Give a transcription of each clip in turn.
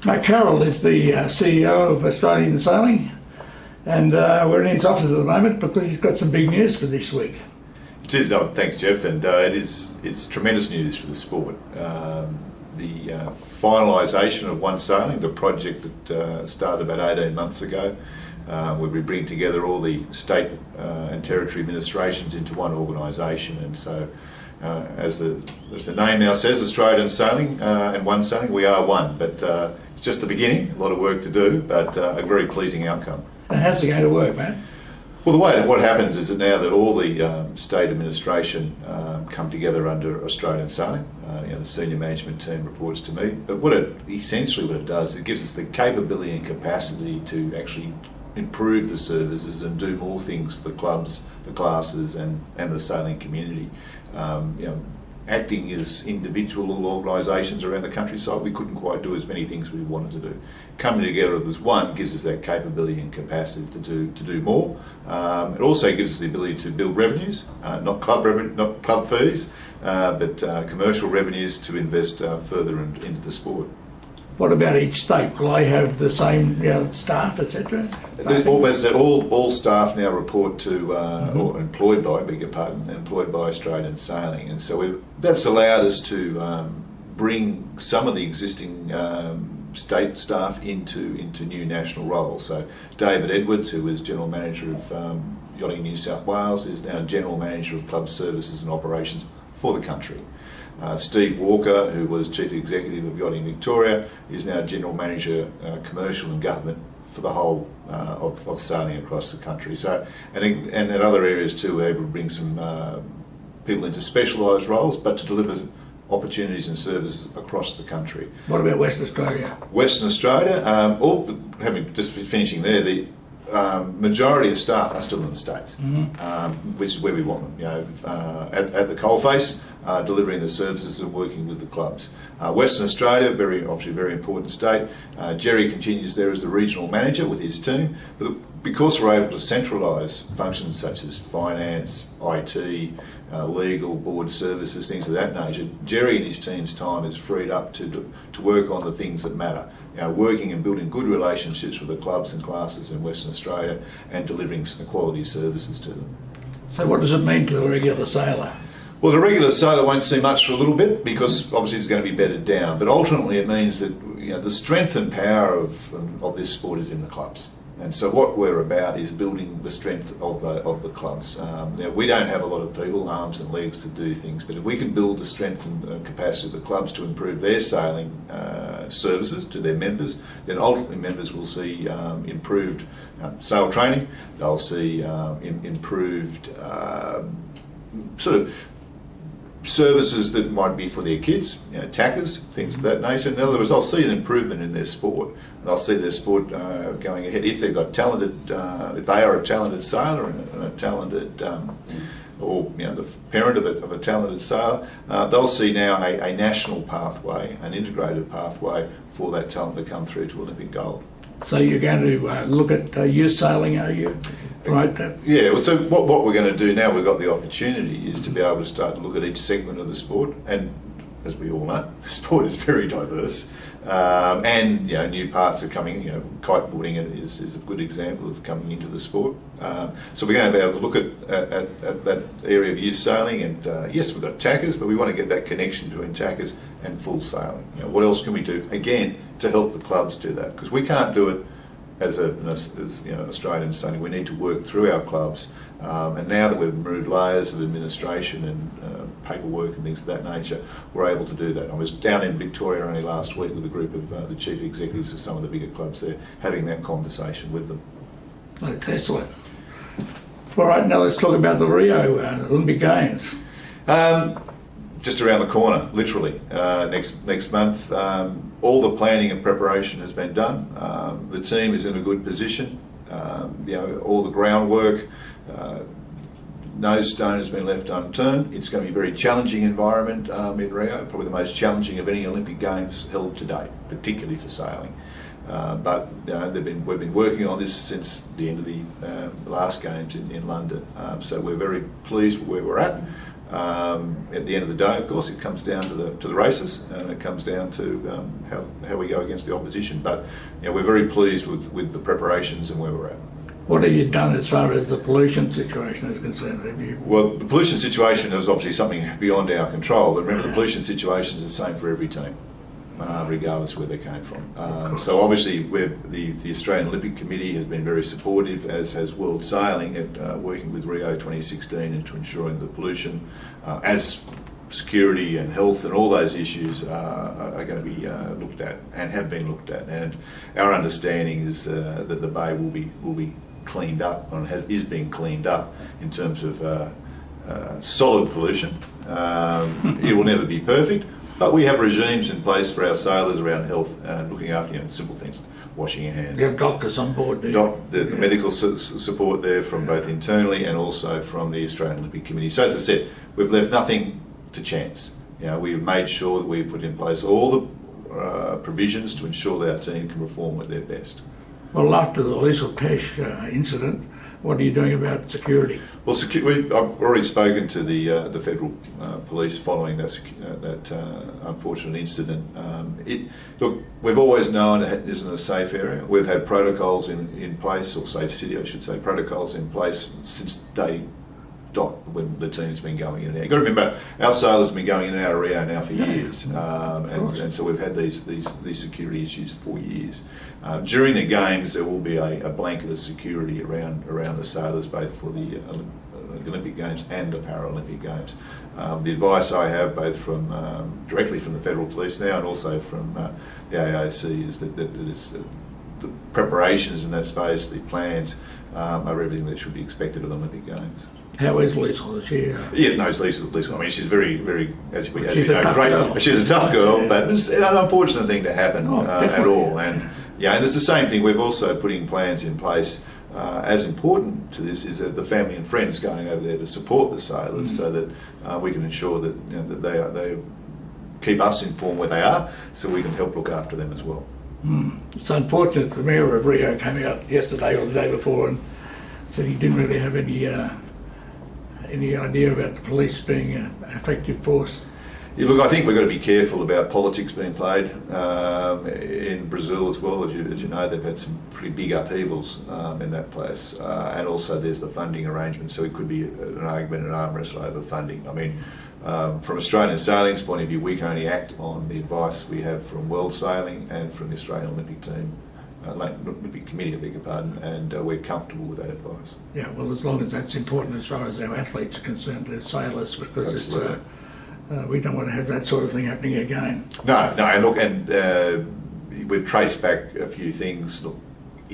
Carroll is the CEO of Australian Sailing, and we're in his office at the moment because he's got some big news for this week. It is. Thanks, Jeff, and it's tremendous news for the sport. The finalisation of One Sailing, the project that started about 18 months ago, where we bring together all the state and territory administrations into one organisation, and so as the name now says, Australian Sailing and One Sailing, we are one. But it's just the beginning. A lot of work to do, but a very pleasing outcome. And how's it going to work, man? Well, what happens is that now that all the state administration come together under Australian Sailing, the senior management team reports to me. But what it does, it gives us the capability and capacity to actually improve the services and do more things for the clubs, the classes, and the sailing community. Acting as individual organisations around the countryside, we couldn't quite do as many things we wanted to do. Coming together as one gives us that capability and capacity to do more. It also gives us the ability to build revenues, not club fees, but commercial revenues to invest further into the sport. What about each state? Will they have the same staff, etc.? All staff now report to, or employed by Australian Sailing, and so that's allowed us to bring some of the existing state staff into new national roles. So David Edwards, who was General Manager of Yachting New South Wales, is now General Manager of Club Services and Operations for the country. Steve Walker, who was Chief Executive of Yachting Victoria, is now General Manager Commercial and Government for the whole of sailing across the country. So, and in other areas too, we're able to bring some people into specialised roles, but to deliver opportunities and services across the country. What about Western Australia? Western Australia, just finishing there, the majority of staff are still in the States, which is where we want them. At the coalface, delivering the services and working with the clubs. Western Australia, obviously very important state. Jerry continues there as the regional manager with his team, but because we're able to centralise functions such as finance, IT, legal, board services, things of that nature, Jerry and his team's time is freed up to work on the things that matter. Working and building good relationships with the clubs and classes in Western Australia and delivering some quality services to them. So what does it mean to a regular sailor? Well, the regular sailor won't see much for a little bit because obviously it's going to be bedded down, but ultimately it means that the strength and power of this sport is in the clubs. And so what we're about is building the strength of the clubs. We don't have a lot of people, arms and legs to do things, but if we can build the strength and capacity of the clubs to improve their sailing services to their members, then ultimately members will see improved sail training. They'll see improved sort of services that might be for their kids, tackers, things of that nature. In other words, they'll see an improvement in their sport. They'll see their sport going ahead if they've got if they are a talented sailor and a talented, or the parent of a talented sailor. They'll see now a national pathway, an integrated pathway for that talent to come through to Olympic gold. So you're going to look at youth sailing, are you? Right. Yeah, well, so what we're going to do now, we've got the opportunity, is to be able to start to look at each segment of the sport. And as we all know, the sport is very diverse. And new parts are coming. Kiteboarding is a good example of coming into the sport. So we're going to be able to look at that area of youth sailing, and yes, we've got tackers, but we want to get that connection between tackers and full sailing. What else can we do again to help the clubs do that? Because we can't do it as Australian Sailing. We need to work through our clubs, and now that we've removed layers of administration and paperwork and things of that nature, we're able to do that. I was down in Victoria only last week with a group of the chief executives of some of the bigger clubs there, having that conversation with them. Excellent. All right, now let's talk about the Rio Olympic Games. Just around the corner, literally. Next month, all the planning and preparation has been done. The team is in a good position. All the groundwork, no stone has been left unturned. It's going to be a very challenging environment in Rio, probably the most challenging of any Olympic Games held to date, particularly for sailing. But we've been working on this since the end of the last Games in London. So we're very pleased with where we're at. At the end of the day, of course, it comes down to the races, and it comes down to how we go against the opposition. But we're very pleased with the preparations and where we're at. What have you done as far as the pollution situation is concerned? Have you? Well, the pollution situation is obviously something beyond our control, but remember the pollution situation is the same for every team, regardless of where they came from. So obviously the Australian Olympic Committee has been very supportive, as has World Sailing, at working with Rio 2016 into ensuring the pollution, as security and health and all those issues are going to be looked at and have been looked at. And our understanding is that the bay will be cleaned up and is being cleaned up in terms of solid pollution. It will never be perfect, but we have regimes in place for our sailors around health and looking after simple things, washing your hands. You have doctors on board, do you? The medical support there from both internally and also from the Australian Olympic Committee. So as I said, we've left nothing to chance. We've made sure that we put in place all the provisions to ensure that our team can perform at their best. Well, after the Liesl Tesh incident, what are you doing about security? Well, I've already spoken to the federal police following that unfortunate incident. Look, we've always known it isn't a safe area. We've had protocols in place, or safe city, I should say, protocols in place since day dot when the team's been going in and out. You've got to remember, our sailors have been going in and out of Rio now for years, and so we've had these security issues for years. During the games, there will be a blanket of security around the sailors, both for the Olympic Games and the Paralympic Games. The advice I have, both from directly from the federal police now and also from the AOC, is that it's the preparations in that space, the plans, are everything that should be expected of the Olympic Games. How is Liesl? Is she? Yeah, no, Liesl. I mean, she's very, very, as we She's a tough girl. She's a tough girl, but it's an unfortunate thing to happen at all. And and it's the same thing. We've also putting plans in place. As important to this is the family and friends going over there to support the sailors, so that we can ensure that that they keep us informed where they are, so we can help look after them as well. It's unfortunate the Mayor of Rio came out yesterday or the day before and said he didn't really have any idea about the police being an effective force. Yeah, look, I think we've got to be careful about politics being played in Brazil as well. As you know, they've had some pretty big upheavals in that place, and also there's the funding arrangement. So it could be an argument, an arm wrestle over funding. I mean, from Australian Sailing's point of view, we can only act on the advice we have from World Sailing and from the Australian Olympic team. Olympic Committee, I beg your pardon, and we're comfortable with that advice. Yeah, well, as long as that's important as far as our athletes are concerned, as sailors, because we don't want to have that sort of thing happening again. No, and look, and we've traced back a few things. Look,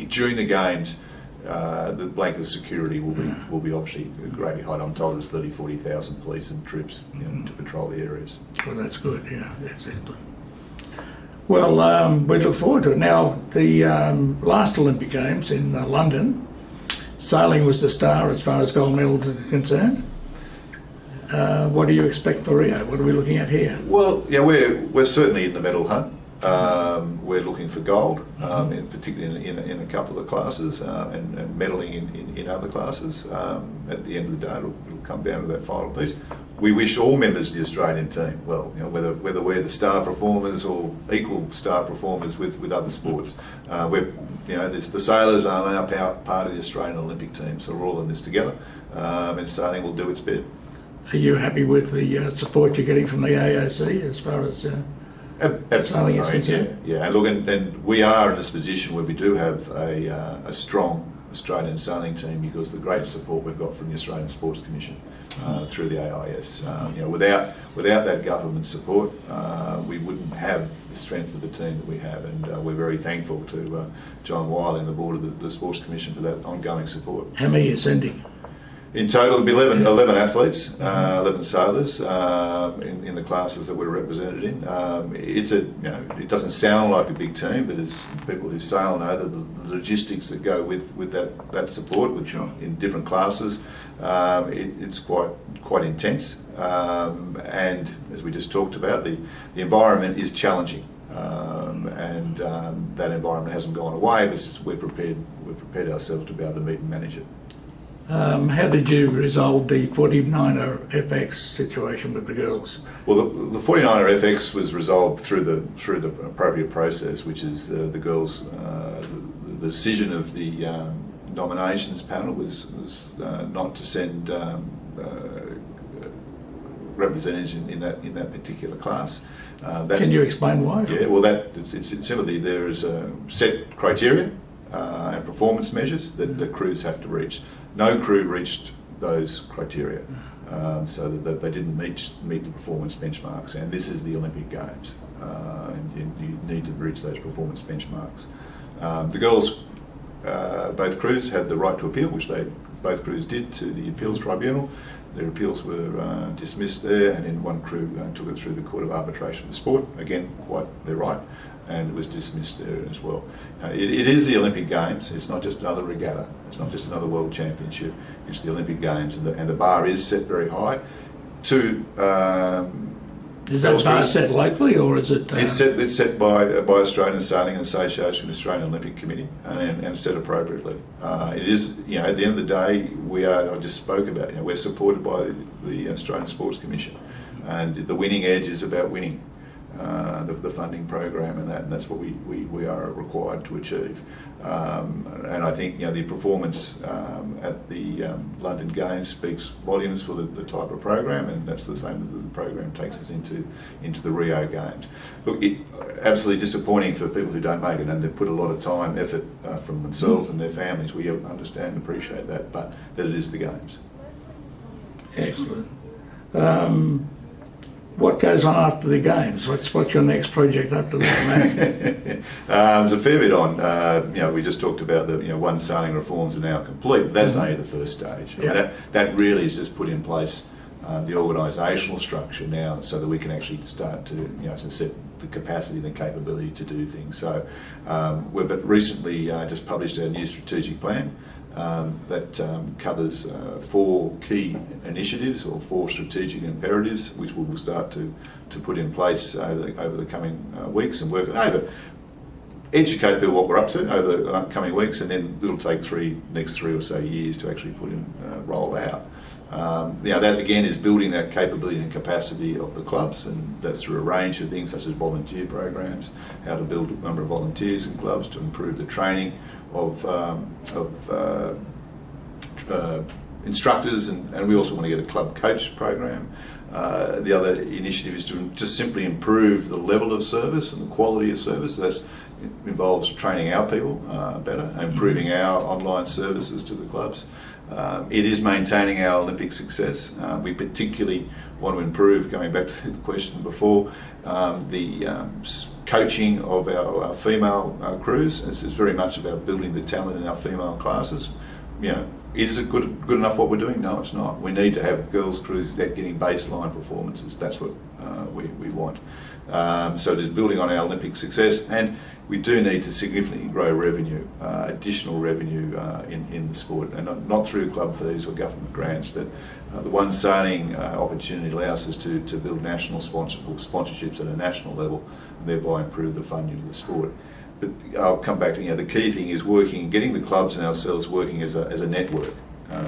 during the games, the blanket of security will be obviously greatly high. I'm told there's 40,000 police and troops to patrol the areas. Well, that's good. Yeah, that's excellent. Well, we look forward to it. Now, the last Olympic Games in London, sailing was the star as far as gold medals are concerned. What do you expect for Rio? What are we looking at here? Well, yeah, we're certainly in the medal hunt. We're looking for gold, particularly in a couple of classes, and medaling in other classes. At the end of the day, it'll come down to that final piece. We wish all members of the Australian team well, whether we're the star performers or equal star performers with other sports. The sailors are now part of the Australian Olympic team, so we're all in this together, and sailing will do its bit. Are you happy with the support you're getting from the AOC as far as absolutely sailing is concerned? Yeah. And look, and we are in this position where we do have a strong Australian sailing team because of the great support we've got from the Australian Sports Commission through the AIS. Without that government support, we wouldn't have the strength of the team that we have, and we're very thankful to John Wiley and the board of the Sports Commission for that ongoing support. How many are you sending? In total, there'll be 11 athletes, 11 sailors in the classes that we're represented in. It doesn't sound like a big team, but as people who sail know, the logistics that go with that support, which in different classes, it's quite intense. And as we just talked about, the environment is challenging, and that environment hasn't gone away. But we're prepared ourselves to be able to meet and manage it. How did you resolve the 49er FX situation with the girls? Well, the 49er FX was resolved through the appropriate process, which is the girls. The decision of the nominations panel was not to send representatives in that particular class. Can you explain why? Yeah, well, it's simply there is a set criteria and performance measures that the crews have to reach. No crew reached those criteria, so that they didn't meet the performance benchmarks. And this is the Olympic Games, and you need to reach those performance benchmarks. The girls, both crews had the right to appeal, which both crews did, to the appeals tribunal. Their appeals were dismissed there, and then one crew took it through the Court of Arbitration for Sport. Again, quite their right, and it was dismissed there as well. It is the Olympic Games. It's not just another regatta. It's not just another World Championship. It's the Olympic Games, and the bar is set very high. Is that bar set locally, or is it? It's set by Australian Sailing in association with the Australian Olympic Committee, and set appropriately. It is, at the end of the day, I just spoke about, we're supported by the Australian Sports Commission, and the winning edge is about winning the funding program, and that's what we are required to achieve. And I think the performance at the London Games speaks volumes for the type of program, and that's the same that the program takes us into the Rio Games. Look, absolutely disappointing for people who don't make it, and they put a lot of time, effort from themselves and their families. We understand and appreciate that, but that it is the Games. Excellent. What goes on after the Games? What's your next project after that? There's a fair bit on. We just talked about the one sailing reforms are now complete. But that's only the first stage. Yeah. That really is just put in place the organisational structure now, so that we can actually start to set the capacity and the capability to do things. So we've recently just published our new strategic plan. That covers 4 key initiatives, or 4 strategic imperatives, which we will start to put in place over the coming weeks, and work educate people what we're up to over the upcoming weeks, and then it'll take next 3 or so years to actually roll out. That again is building that capability and capacity of the clubs, and that's through a range of things such as volunteer programs, how to build a number of volunteers in clubs to improve the training of instructors, and we also want to get a club coach program. The other initiative is to just simply improve the level of service and the quality of service. So that involves training our people better, improving our online services to the clubs. It is maintaining our Olympic success. We particularly want to improve, going back to the question before, the coaching of our female crews. It's very much about building the talent in our female classes. Is it good enough what we're doing? No, it's not. We need to have girls' crews getting baseline performances. That's what we want. So it is building on our Olympic success, and we do need to significantly grow revenue, additional revenue in the sport, and not through club fees or government grants, but the one sailing opportunity allows us to build national sponsorships at a national level, and thereby improve the funding of the sport. But I'll come back to the key thing is getting the clubs and ourselves working as a network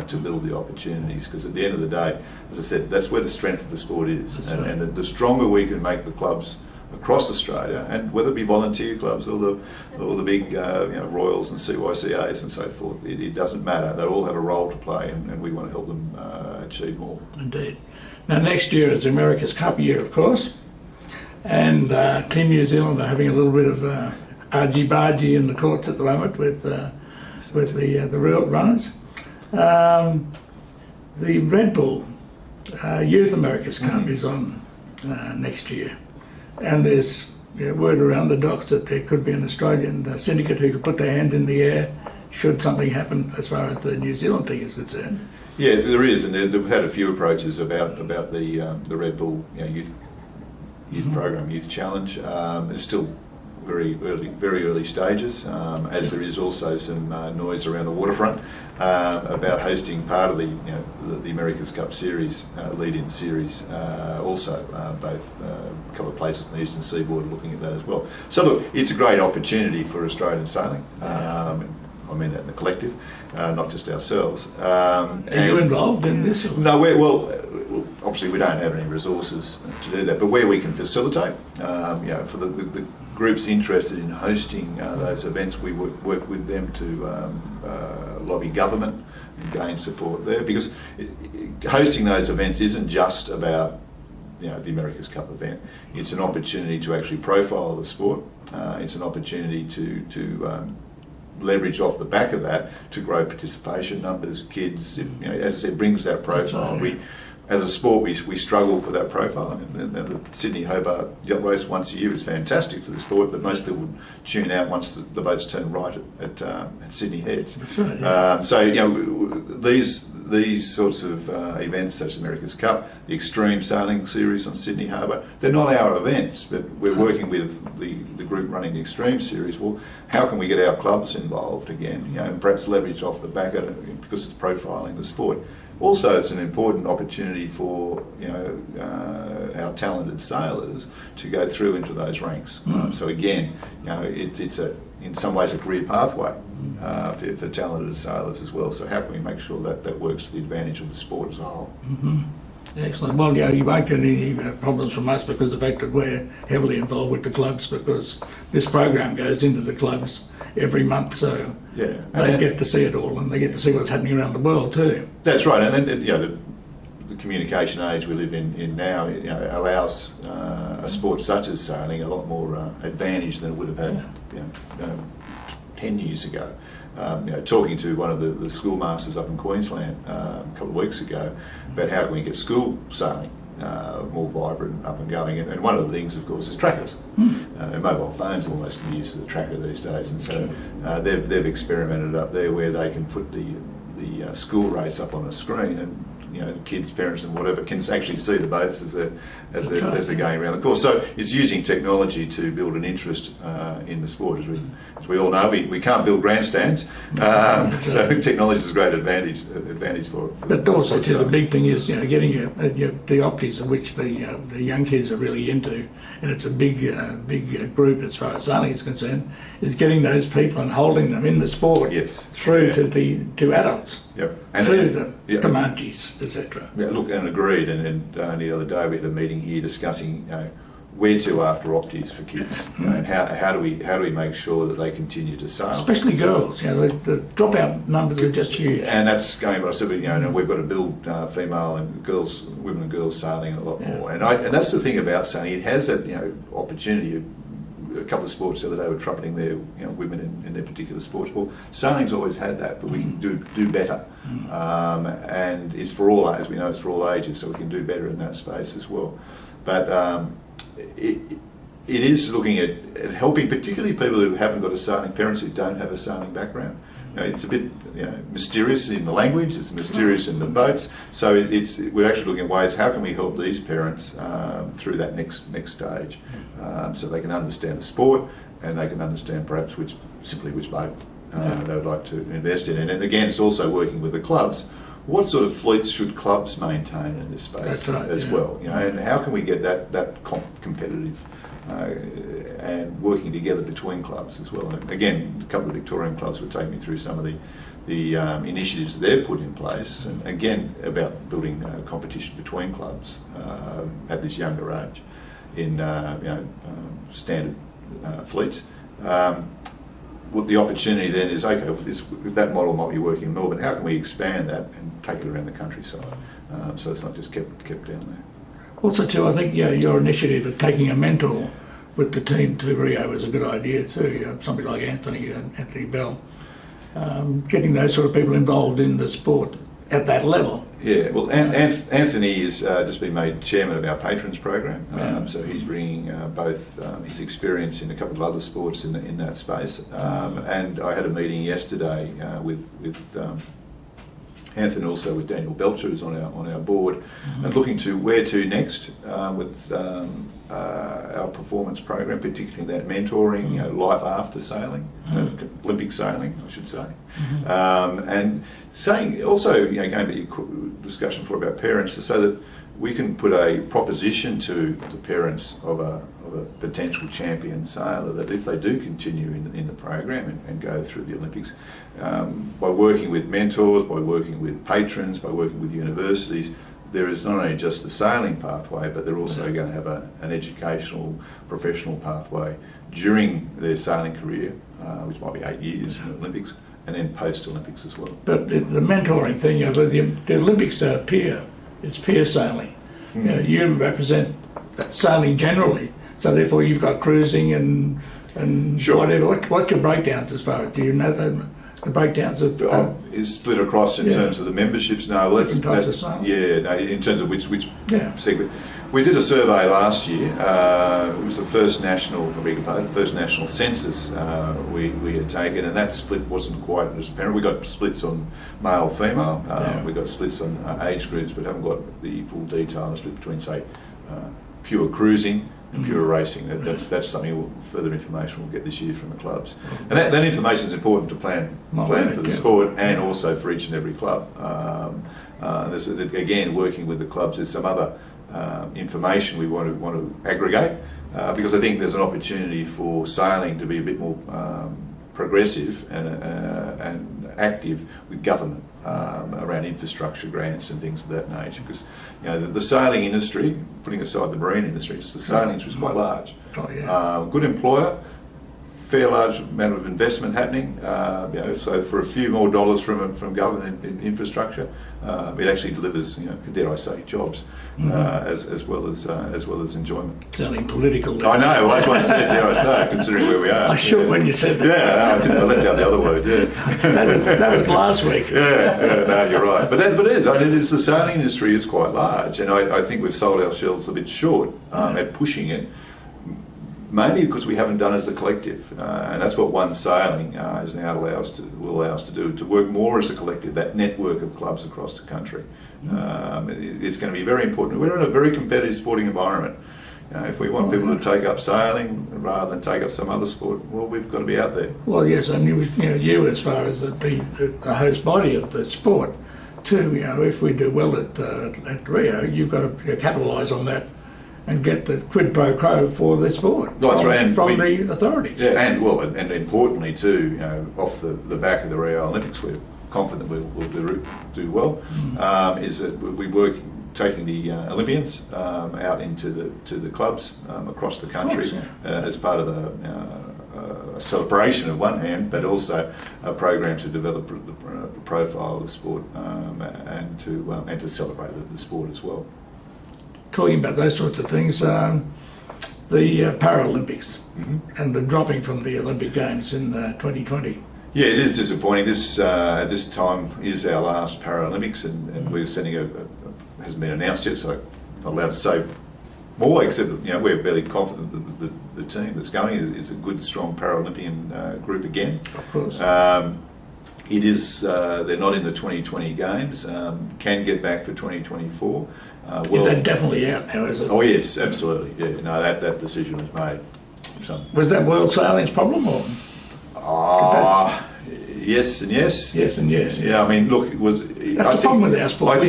to build the opportunities, because at the end of the day, as I said, that's where the strength of the sport is, and the stronger we can make the clubs across Australia, and whether it be volunteer clubs or the big Royals and CYCAs and so forth, it doesn't matter. They all have a role to play, and we want to help them achieve more. Indeed. Now next year is America's Cup year, of course, and Team New Zealand are having a little bit of argy-bargy in the courts at the moment with the real runners. The Red Bull Youth America's Cup is on next year, and there's word around the docks that there could be an Australian syndicate who could put their hand in the air should something happen as far as the New Zealand thing is concerned. Yeah, there is, and they've had a few approaches about the Red Bull youth program, Youth Challenge. It's still very early stages, as there is also some noise around the waterfront about hosting part of the America's Cup series, lead-in series, also both a couple of places in the eastern seaboard are looking at that as well. So look, it's a great opportunity for Australian sailing. I mean that in the collective, not just ourselves. Are you involved in this? Or? No, obviously we don't have any resources to do that, but where we can facilitate, for the groups interested in hosting those events, we work with them to lobby government and gain support there, because hosting those events isn't just about the America's Cup event. It's an opportunity to actually profile the sport. It's an opportunity to leverage off the back of that to grow participation numbers, kids. As I said, brings that profile. Right. As a sport, we struggle for that profile. And the Sydney Hobart Yacht Race once a year is fantastic for the sport, but most people tune out once the boats turn right at Sydney Heads. That's right, yeah. These sorts of events, such as America's Cup, the Extreme Sailing Series on Sydney Harbour, they're not our events, but we're working with the group running the Extreme Series. Well, how can we get our clubs involved again? And perhaps leverage off the back of it, because it's profiling the sport. Also, it's an important opportunity for our talented sailors to go through into those ranks. So again, it's in some ways a career pathway for talented sailors as well. So how can we make sure that works to the advantage of the sport as a whole? Mm-hmm. Excellent. Well, you won't get any problems from us because of the fact that we're heavily involved with the clubs, because this program goes into the clubs every month, so they get to see it all, and they get to see what's happening around the world too. That's right, and then the communication age we live in now allows a sport such as sailing a lot more advantage than it would have had 10 years ago. Talking to one of the schoolmasters up in Queensland a couple of weeks ago about how can we get school sailing more vibrant and up and going, and one of the things, of course, is trackers. And mobile phones almost can be used as a tracker these days, and so they've experimented up there where they can put the school race up on a screen, and kids, parents and whatever can actually see the boats as they're going around the course. So it's using technology to build an interest in the sport. As we all know, we can't build grandstands, so technology is a great advantage for it. But also, the big thing is getting the opties, of which the young kids are really into, and it's a big group as far as sailing is concerned, is getting those people and holding them in the sport through to adults. Yep. And through the Comanches, etc. Yeah, look, and agreed. And only the other day we had a meeting here discussing where to after opties for kids, and how do we make sure that they continue to sail, especially girls. The dropout numbers are just huge. And that's going. What I said, we've got to build female and women and girls sailing a lot more. And that's the thing about sailing. It has that opportunity. A couple of sports the other day were trumpeting their women in their particular sports. Well, sailing's always had that, but we can do better. And it's for all, as we know, it's for all ages, so we can do better in that space as well. But it is looking at helping, particularly people who haven't got a sailing, parents who don't have a sailing background. It's a bit mysterious in the language, it's mysterious in the boats, so we're actually looking at ways, how can we help these parents through that next stage, so they can understand the sport, and they can understand perhaps which boat they would like to invest in. And again, it's also working with the clubs. What sort of fleets should clubs maintain in this space as well? And how can we get that competitive and working together between clubs as well? And again, a couple of Victorian clubs were taking me through some of the initiatives that they've put in place, and again about building competition between clubs at this younger age in standard fleets. What the opportunity then is, okay, if that model might be working in Melbourne, how can we expand that and take it around the countryside, so it's not just kept down there. Also, too, I think your initiative of taking a mentor with the team to Rio is a good idea too. Somebody like Anthony Bell, getting those sort of people involved in the sport at that level. Yeah, well, Anthony has just been made chairman of our patrons program, so he's bringing both his experience in a couple of other sports in that space. And I had a meeting yesterday with Anthony, also with Daniel Belcher, who's on our board, and looking to where to next with our performance program, particularly that mentoring, life after sailing, Olympic sailing, I should say, and saying also, going to your discussion before about parents, so that we can put a proposition to the parents of a potential champion sailor that if they do continue in the program and go through the Olympics, by working with mentors, by working with patrons, by working with universities, there is not only just the sailing pathway, but they're also going to have an educational, professional pathway during their sailing career, which might be 8 years in the Olympics, and then post-Olympics as well. But the mentoring thing, the Olympics are it's peer sailing. You represent sailing generally, so therefore you've got cruising and Sure. whatever. What's your breakdowns as far as, do you know the breakdowns of... Is split across in terms of the memberships? No, well, Different types of sailing? Yeah, no, in terms of which Yeah. segment. We did a survey last year. It was the first national census we had taken, and that split wasn't quite as apparent. We got splits on male, female. We got splits on age groups, but haven't got the full detail split between, say, pure cruising and pure racing. That's something further information we'll get this year from the clubs, and that information is important to plan for the sport and also for each and every club. This is, again, working with the clubs. There's some other information we want to aggregate because I think there's an opportunity for sailing to be a bit more progressive and active with government around infrastructure grants and things of that nature. Because the sailing industry, putting aside the marine industry, just the sailing industry is quite large. Good employer. Fair large amount of investment happening, so for a few more dollars from government in infrastructure, it actually delivers, dare I say, jobs as well as enjoyment. Sounding political. I know. Well, that's what I said. Dare I say, considering where we are. I shook when you said that. Yeah, I left out the other word. Yeah, that was last week. Yeah, no, you're right. But it is. The sailing industry is quite large, and I think we've sold ourselves a bit short at pushing it. Mainly because we haven't done as a collective, and that's what One Sailing is now will allow us to do, to work more as a collective, that network of clubs across the country. It's going to be very important. We're in a very competitive sporting environment. If we want people to take up sailing rather than take up some other sport, well, we've got to be out there. Well, yes, and you as far as the host body of the sport, too. If we do well at Rio, you've got to capitalise on that and get the quid pro quo for the sport from the authorities. Yeah, and importantly too, off the back of the Rio Olympics, we're confident we'll do well. Is that we work taking the Olympians out into the clubs across the country as part of a celebration of one hand, but also a program to develop the profile of the sport and to celebrate the sport as well. Talking about those sorts of things, the Paralympics and the dropping from the Olympic Games in 2020. Yeah, it is disappointing. This at this time is our last Paralympics, and we're sending hasn't been announced yet, so I'm not allowed to say more. Except that we're fairly confident that the team that's going is a good, strong Paralympian group again. Of course. It is. They're not in the 2020 games. Can get back for 2024. Is that definitely out now, is it? Oh yes, absolutely. Yeah, no, that decision was made. Was that World Sailing's problem, or? Yes and yes. Yes and yes. Yeah, I mean, look, it was. That's the problem with our sport. I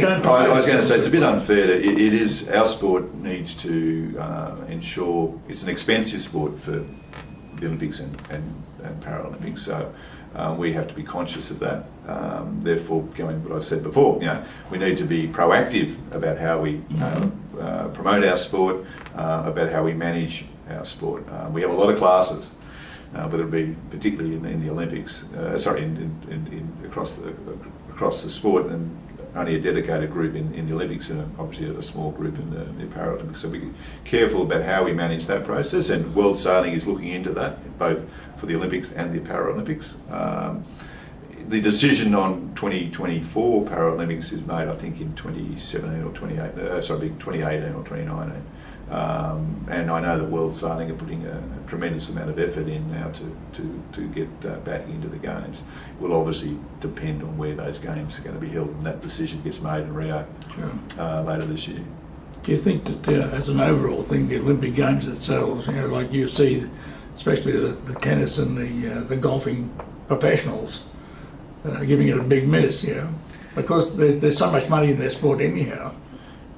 was going to say it's a bit unfair. It is, our sport needs to ensure it's an expensive sport for the Olympics and Paralympics. So. We have to be conscious of that. Therefore, going what I said before, we need to be proactive about how we promote our sport, about how we manage our sport. We have a lot of classes, whether it be particularly in the Olympics, across the sport, and only a dedicated group in the Olympics, and obviously a small group in the Paralympics. So be careful about how we manage that process, and World Sailing is looking into that, both for the Olympics and the Paralympics. The decision on 2024 Paralympics is made, I think, in 2017 or 2018 or 2019. And I know that World Sailing are putting a tremendous amount of effort in now to get back into the games. It will obviously depend on where those games are going to be held, and that decision gets made in Rio later this year. Do you think that as an overall thing, the Olympic Games themselves, like you see, especially the tennis and the golfing professionals, giving it a big miss, because there's so much money in their sport anyhow.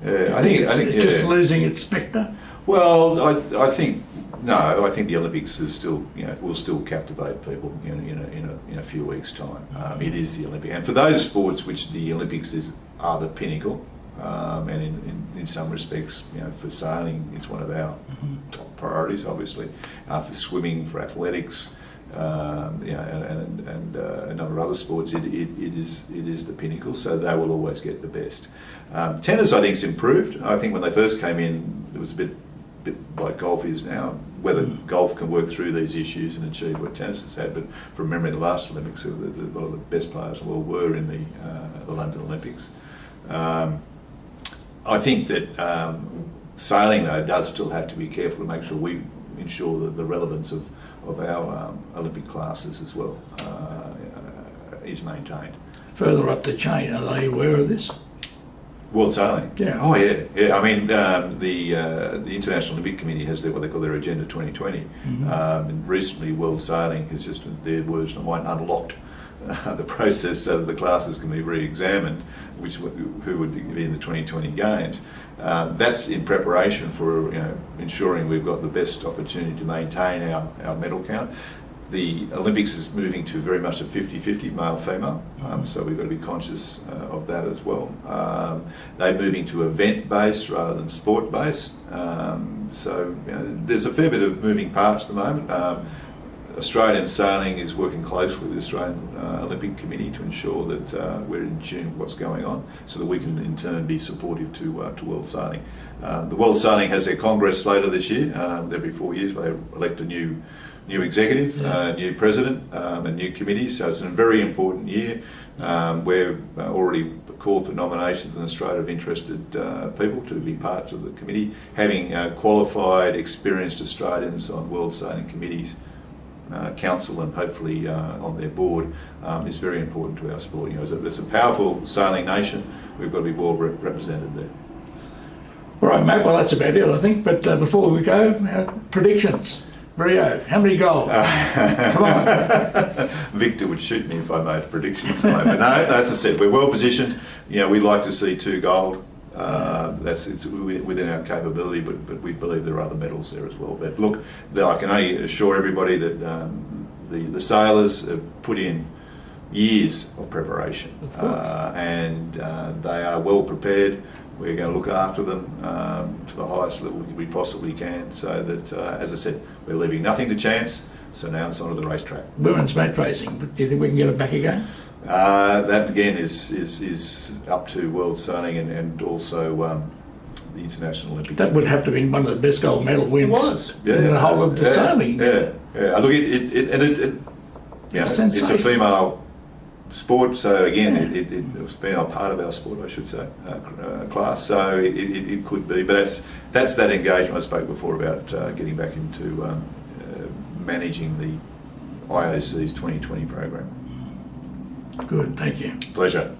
I think it's just losing its spectre. Well, I think no. I think the Olympics is still, will still captivate people in a few weeks' time. It is the Olympic, and for those sports which the Olympics are the pinnacle, and in some respects, for sailing, it's one of our top priorities. Obviously, for swimming, for athletics, and a number of other sports, it is the pinnacle. So they will always get the best. Tennis, I think, has improved. I think when they first came in, it was a bit like golf is now. Whether golf can work through these issues and achieve what tennis has had, but from memory, the last Olympics, a lot of the best players in the world were in the London Olympics. I think that sailing, though, does still have to be careful to make sure we ensure that the relevance of our Olympic classes as well is maintained. Further up the chain, are they aware of this? World Sailing? Yeah. Oh, yeah. I mean, the International Olympic Committee has what they call their Agenda 2020. And recently, World Sailing has just, their words and mine, unlocked the process so that the classes can be re-examined, who would be in the 2020 Games. That's in preparation for ensuring we've got the best opportunity to maintain our medal count. The Olympics is moving to very much a 50-50 male-female, so we've got to be conscious of that as well. They're moving to event-based rather than sport-based, so there's a fair bit of moving parts at the moment. Australian Sailing is working closely with the Australian Olympic Committee to ensure that we're in tune with what's going on, so that we can in turn be supportive to World Sailing. The World Sailing has their Congress later this year. Every 4 years they elect a new executive, new president, and new committees. So it's a very important year. We're already called for nominations in Australia of interested people to be parts of the committee. Having qualified, experienced Australians on World Sailing committees, council, and hopefully on their board is very important to our sport. It's a powerful sailing nation. We've got to be well represented there. All right, mate. Well, that's about it, I think. But before we go, predictions. Rio, how many goals? Come on. Victor would shoot me if I made predictions. But no, as I said, we're well positioned. We'd like to see 2 gold. It's within our capability, but we believe there are other medals there as well. But look, I can only assure everybody that the sailors have put in years of preparation, and they are well prepared. We're going to look after them to the highest level we possibly can, so that, as I said, we're leaving nothing to chance. So now it's onto the racetrack. Women's boat racing, but do you think we can get it back again? That again is up to World Sailing and also the International Olympic. That would have to be one of the best gold medal wins. It was, in the whole of the sailing. Yeah. Look, it's a female sport, so again, it was a female part of our sport, I should say, class. So it could be, but that's that engagement I spoke before about getting back into managing the IOC's 2020 program. Good, thank you. Pleasure.